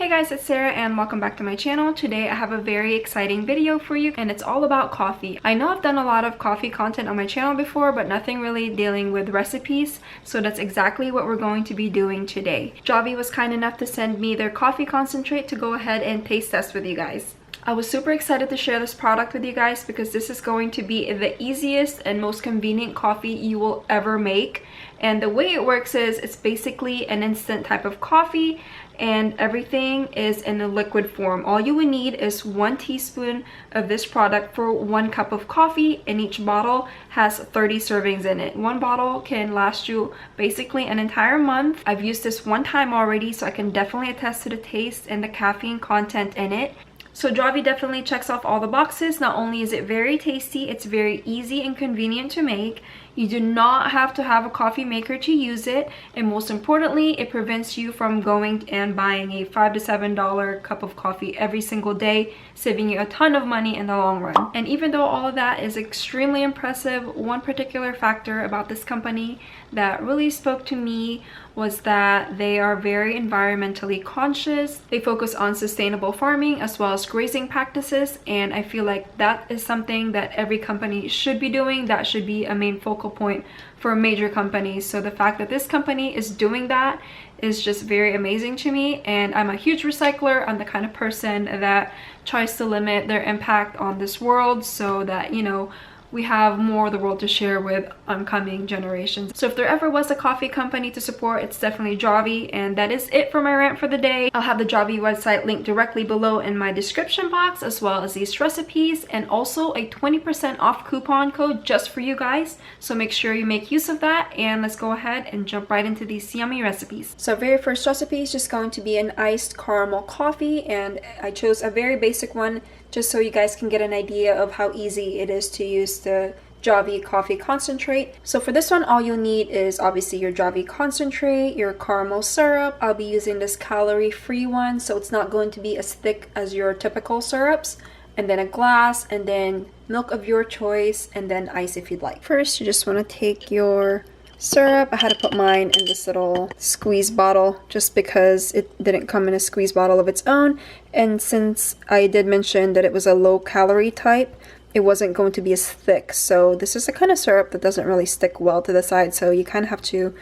Hey guys, it's Sarah and welcome back to my channel. Today I have a very exciting video for you and it's all about coffee. I know I've done a lot of coffee content on my channel before, but nothing really dealing with recipes, so that's exactly what we're going to be doing today. Javy was kind enough to send me their coffee concentrate to go ahead and taste test with you guys. I was super excited to share this product with you guys because this is going to be the easiest and most convenient coffee you will ever make. And the way it works is it's basically an instant type of coffee and everything is in a liquid form. All you would need is 1 teaspoon of this product for 1 cup of coffee, and each bottle has 30 servings in it. One bottle can last you basically an entire month. I've used this one time already, so I can definitely attest to the taste and the caffeine content in it. So Javy definitely checks off all the boxes. Not only is it very tasty, it's very easy and convenient to make. You do not have to have a coffee maker to use it, and most importantly, it prevents you from going and buying a $5 to $7 cup of coffee every single day, saving you a ton of money in the long run. And even though all of that is extremely impressive, one particular factor about this company that really spoke to me was that they are very environmentally conscious. They focus on sustainable farming as well as grazing practices, and I feel like that is something that every company should be doing. That should be a main focal point for major companies. So the fact that this company is doing that is just very amazing to me. And I'm a huge recycler. I'm the kind of person that tries to limit their impact on this world so that, you know, we have more of the world to share with oncoming generations. So if there ever was a coffee company to support, it's definitely Javy. And that is it for my rant for the day. I'll have the Javy website linked directly below in my description box, as well as these recipes, and also a 20% off coupon code just for you guys. So make sure you make use of that, and let's go ahead and jump right into these yummy recipes. So very first recipe is just going to be an iced caramel coffee, and I chose a very basic one just so you guys can get an idea of how easy it is to use the Javy coffee concentrate. So for this one, all you'll need is obviously your Javy concentrate, your caramel syrup. I'll be using this calorie-free one, so it's not going to be as thick as your typical syrups. And then a glass, and then milk of your choice, and then ice if you'd like. First, you just want to take your syrup. I had to put mine in this little squeeze bottle just because it didn't come in a squeeze bottle of its own, and since I did mention that it was a low calorie type, it wasn't going to be as thick. So this is the kind of syrup that doesn't really stick well to the side, so you kind of have to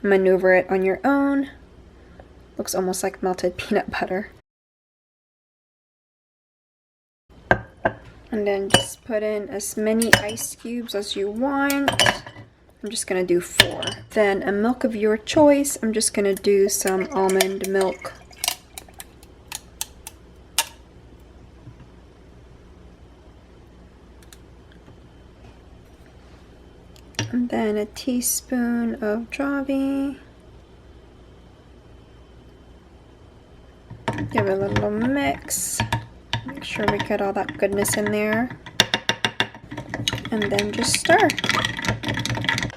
maneuver it on your own. Looks almost like melted peanut butter. And then just put in as many ice cubes as you want. I'm just gonna do 4. Then a milk of your choice. I'm just gonna do some almond milk. And then a teaspoon of Javy. Give it a little mix. Make sure we get all that goodness in there. And then just stir.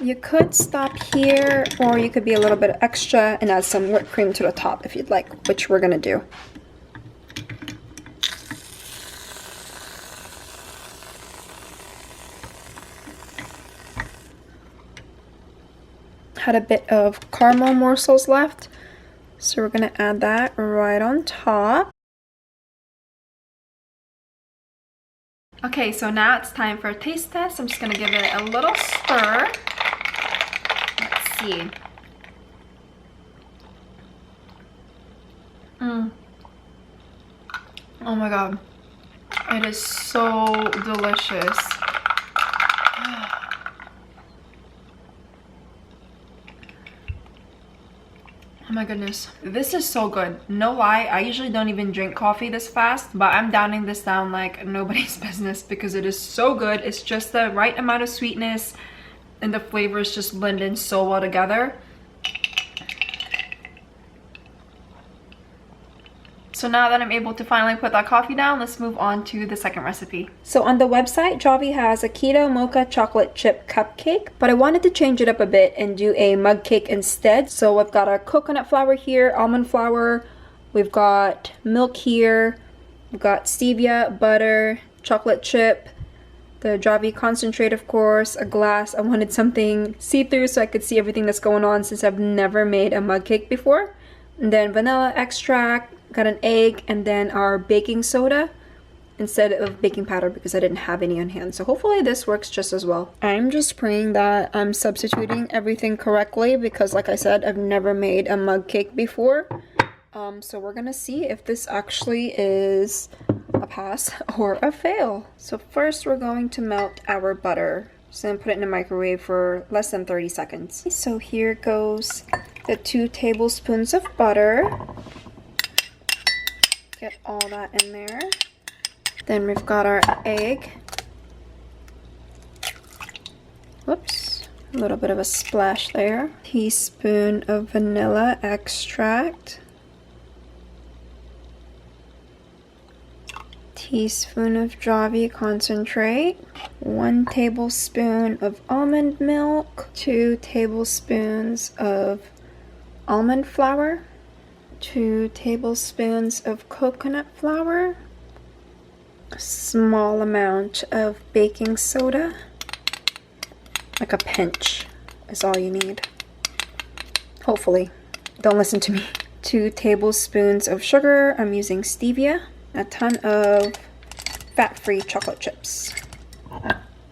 You could stop here, or you could be a little bit extra and add some whipped cream to the top if you'd like, which we're gonna do. Had a bit of caramel morsels left, so we're gonna add that right on top. Okay, so now it's time for a taste test. I'm just gonna give it a little stir. Let's see. Oh my god. It is so delicious. Oh my goodness, this is so good. No lie, I usually don't even drink coffee this fast, but I'm downing this down like nobody's business because it is so good. It's just the right amount of sweetness and the flavors just blend in so well together. So now that I'm able to finally put that coffee down, let's move on to the second recipe. So on the website, Javy has a Keto Mocha chocolate chip cupcake, but I wanted to change it up a bit and do a mug cake instead. So I've got our coconut flour here, almond flour, we've got milk here, we've got stevia, butter, chocolate chip, the Javy concentrate, of course, a glass. I wanted something see-through so I could see everything that's going on since I've never made a mug cake before. And then vanilla extract, got an egg, and then our baking soda instead of baking powder because I didn't have any on hand. So hopefully this works just as well. I'm just praying that I'm substituting everything correctly because, like I said, I've never made a mug cake before. So we're gonna see if this actually is a pass or a fail. So first we're going to melt our butter. So I'm gonna put it in the microwave for less than 30 seconds. So here goes the 2 tablespoons of butter. Get all that in there. Then we've got our egg. Whoops, a little bit of a splash there. Teaspoon of vanilla extract. Teaspoon of Javy concentrate. 1 tablespoon of almond milk. 2 tablespoons of almond flour. 2 tablespoons of coconut flour. A small amount of baking soda. Like a pinch is all you need. Hopefully. Don't listen to me. 2 tablespoons of sugar. I'm using stevia. A ton of fat-free chocolate chips.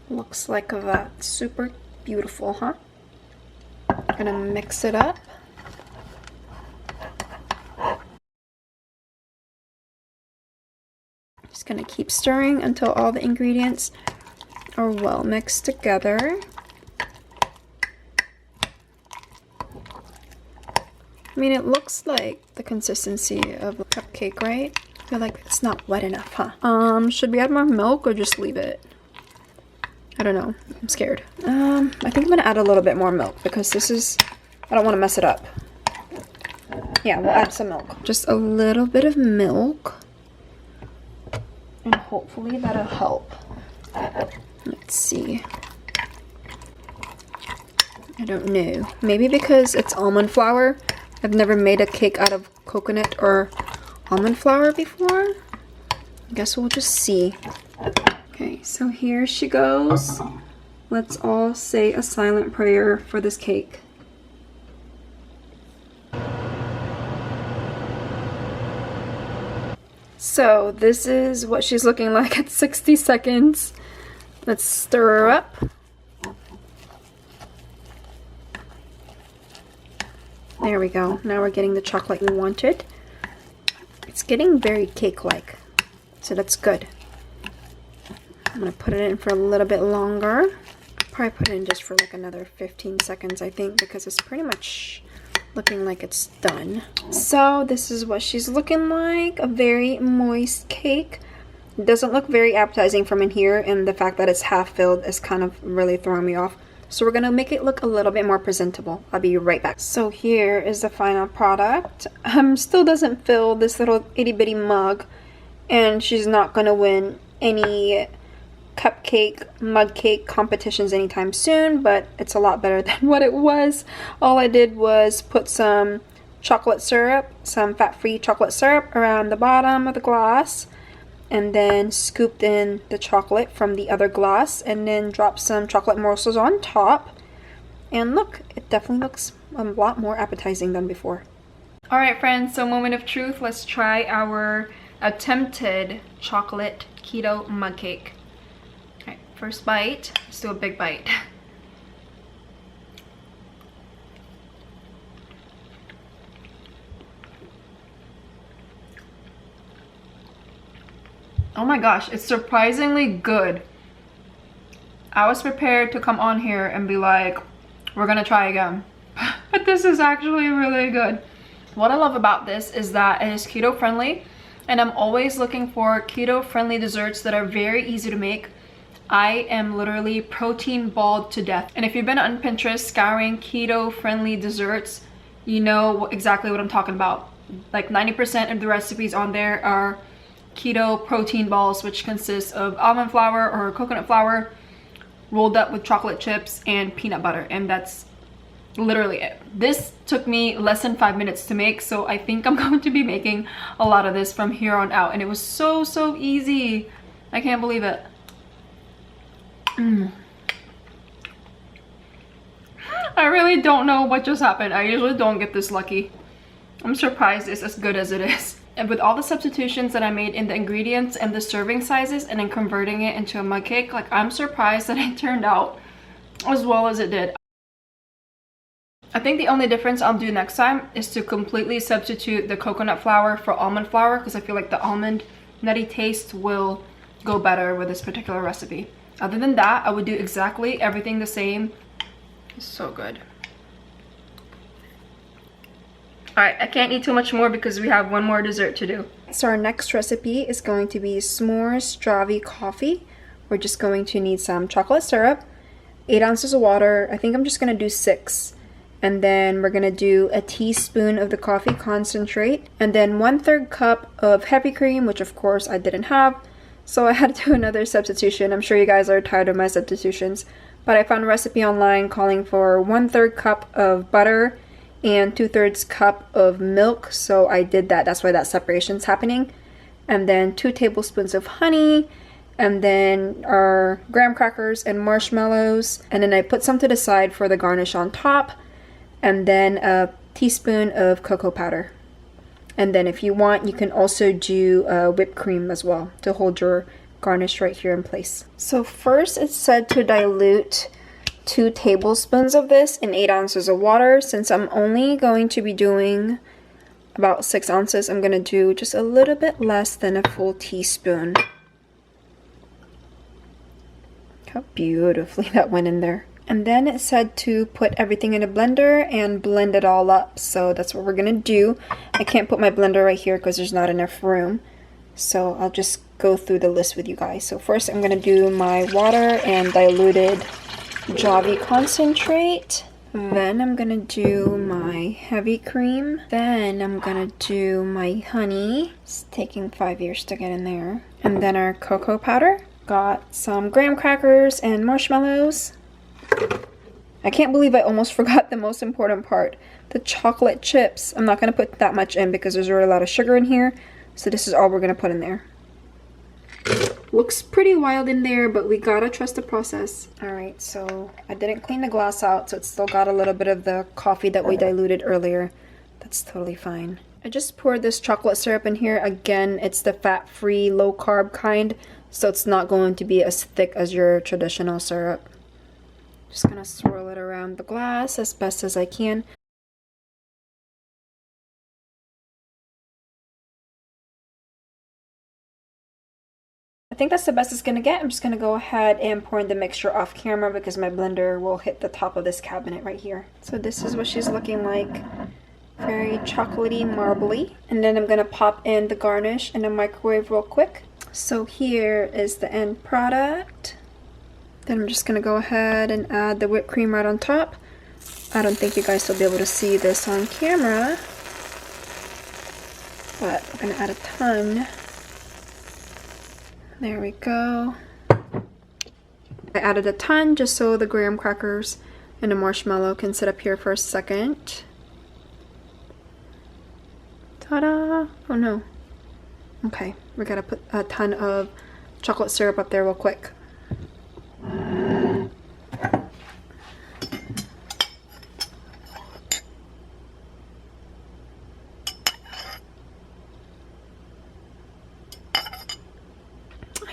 Looks like that. Super beautiful, huh? Gonna mix it up. Just gonna keep stirring until all the ingredients are well mixed together. I mean, it looks like the consistency of a cupcake, right? I feel like it's not wet enough, huh? Should we add more milk or just leave it? I don't know. I'm scared. I think I'm gonna add a little bit more milk because this is, I don't want to mess it up. Yeah, we'll add some milk. Just a little bit of milk. And hopefully that'll help. Let's see. I don't know. Maybe because it's almond flour. I've never made a cake out of coconut or almond flour before. I guess we'll just see. Okay, so here she goes. Let's all say a silent prayer for this cake. So this is what she's looking like at 60 seconds. Let's stir her up. There we go. Now we're getting the chocolate we wanted. It's getting very cake-like, so that's good. I'm gonna put it in for a little bit longer. Probably put it in just for like another 15 seconds, I think, because it's pretty much looking like it's done. So this is what she's looking like. A very moist cake. It doesn't look very appetizing from in here, and the fact that it's half filled is kind of really throwing me off. So we're gonna make it look a little bit more presentable. I'll be right back. So here is the final product. Still doesn't fill this little itty bitty mug, and she's not gonna win any cupcake, mug cake competitions anytime soon, but it's a lot better than what it was. All I did was put some chocolate syrup, some fat-free chocolate syrup around the bottom of the glass, and then scooped in the chocolate from the other glass, and then dropped some chocolate morsels on top. And look, it definitely looks a lot more appetizing than before. Alright friends, so moment of truth. Let's try our attempted chocolate keto mug cake. Alright, first bite. Let's do a big bite. Oh my gosh, it's surprisingly good. I was prepared to come on here and be like, we're gonna try again. But this is actually really good. What I love about this is that it is keto friendly, and I'm always looking for keto friendly desserts that are very easy to make. I am literally protein balled to death. And if you've been on Pinterest scouring keto friendly desserts, you know exactly what I'm talking about. Like 90% of the recipes on there are keto protein balls, which consists of almond flour or coconut flour rolled up with chocolate chips and peanut butter, and that's literally it. This took me less than 5 minutes to make, so I think I'm going to be making a lot of this from here on out, and it was so easy. I can't believe it. I really don't know what just happened. I usually don't get this lucky. I'm surprised it's as good as it is. And with all the substitutions that I made in the ingredients and the serving sizes and then converting it into a mug cake, like, I'm surprised that it turned out as well as it did. I think the only difference I'll do next time is to completely substitute the coconut flour for almond flour, because I feel like the almond nutty taste will go better with this particular recipe. Other than that, I would do exactly everything the same. It's so good. Alright, I can't eat too much more because we have one more dessert to do. So our next recipe is going to be s'mores Javy coffee. We're just going to need some chocolate syrup, 8 ounces of water. I think I'm just going to do 6. And then we're going to do a teaspoon of the coffee concentrate. And then 1/3 cup of heavy cream, which of course I didn't have. So I had to do another substitution. I'm sure you guys are tired of my substitutions. But I found a recipe online calling for 1/3 cup of butter and 2/3 cup of milk, so I did that. That's why that separation's happening. And then 2 tablespoons of honey, and then our graham crackers and marshmallows, and then I put some to the side for the garnish on top, and then a teaspoon of cocoa powder. And then if you want, you can also do whipped cream as well to hold your garnish right here in place. So first it's said to dilute 2 tablespoons of this in 8 ounces of water. Since I'm only going to be doing about 6 ounces, I'm going to do just a little bit less than a full teaspoon. How beautifully that went in there. And then it said to put everything in a blender and blend it all up. So that's what we're going to do. I can't put my blender right here because there's not enough room. So I'll just go through the list with you guys. So first I'm going to do my water and diluted Javy concentrate. Then I'm gonna do my heavy cream. Then I'm gonna do my honey. It's taking 5 years to get in there. And then our cocoa powder. Got some graham crackers and marshmallows. I can't believe I almost forgot the most important part. The chocolate chips. I'm not gonna put that much in because there's already a lot of sugar in here. So this is all we're gonna put in there. Looks pretty wild in there, but we gotta trust the process. Alright, so I didn't clean the glass out, so it's still got a little bit of the coffee that we diluted earlier. That's totally fine. I just poured this chocolate syrup in here. Again, it's the fat-free, low-carb kind, so it's not going to be as thick as your traditional syrup. Just gonna swirl it around the glass as best as I can. I think that's the best it's gonna get. I'm just gonna go ahead and pour in the mixture off camera because my blender will hit the top of this cabinet right here. So this is what she's looking like. Very chocolatey, marbly. And then I'm gonna pop in the garnish in the microwave real quick. So here is the end product. Then I'm just gonna go ahead and add the whipped cream right on top. I don't think you guys will be able to see this on camera, but I'm gonna add a ton. There we go. I added a ton just so the graham crackers and the marshmallow can sit up here for a second. Ta-da! Oh no. Okay, we gotta put a ton of chocolate syrup up there real quick.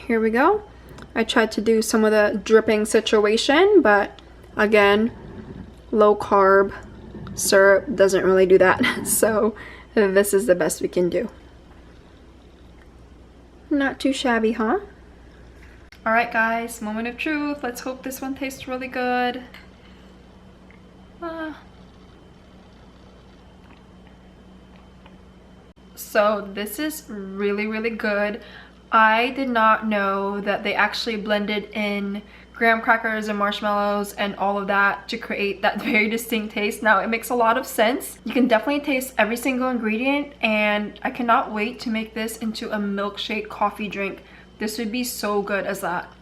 Here we go. I tried to do some of the dripping situation, but again, low carb syrup doesn't really do that. So this is the best we can do. Not too shabby, huh? Alright guys, moment of truth. Let's hope this one tastes really good. So this is really, really good. I did not know that they actually blended in graham crackers and marshmallows and all of that to create that very distinct taste. Now it makes a lot of sense. You can definitely taste every single ingredient, and I cannot wait to make this into a milkshake coffee drink. This would be so good as that.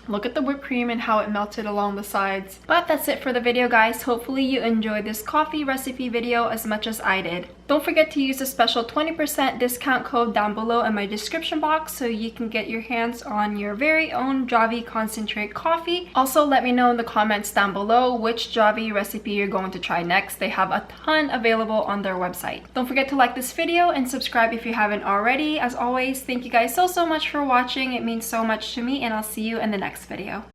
Look at the whipped cream and how it melted along the sides. But that's it for the video, guys. Hopefully you enjoyed this coffee recipe video as much as I did. Don't forget to use the special 20% discount code down below in my description box so you can get your hands on your very own Javy concentrate coffee. Also, let me know in the comments down below which Javy recipe you're going to try next. They have a ton available on their website. Don't forget to like this video and subscribe if you haven't already. As always, thank you guys so much for watching. It means so much to me, and I'll see you in the next video.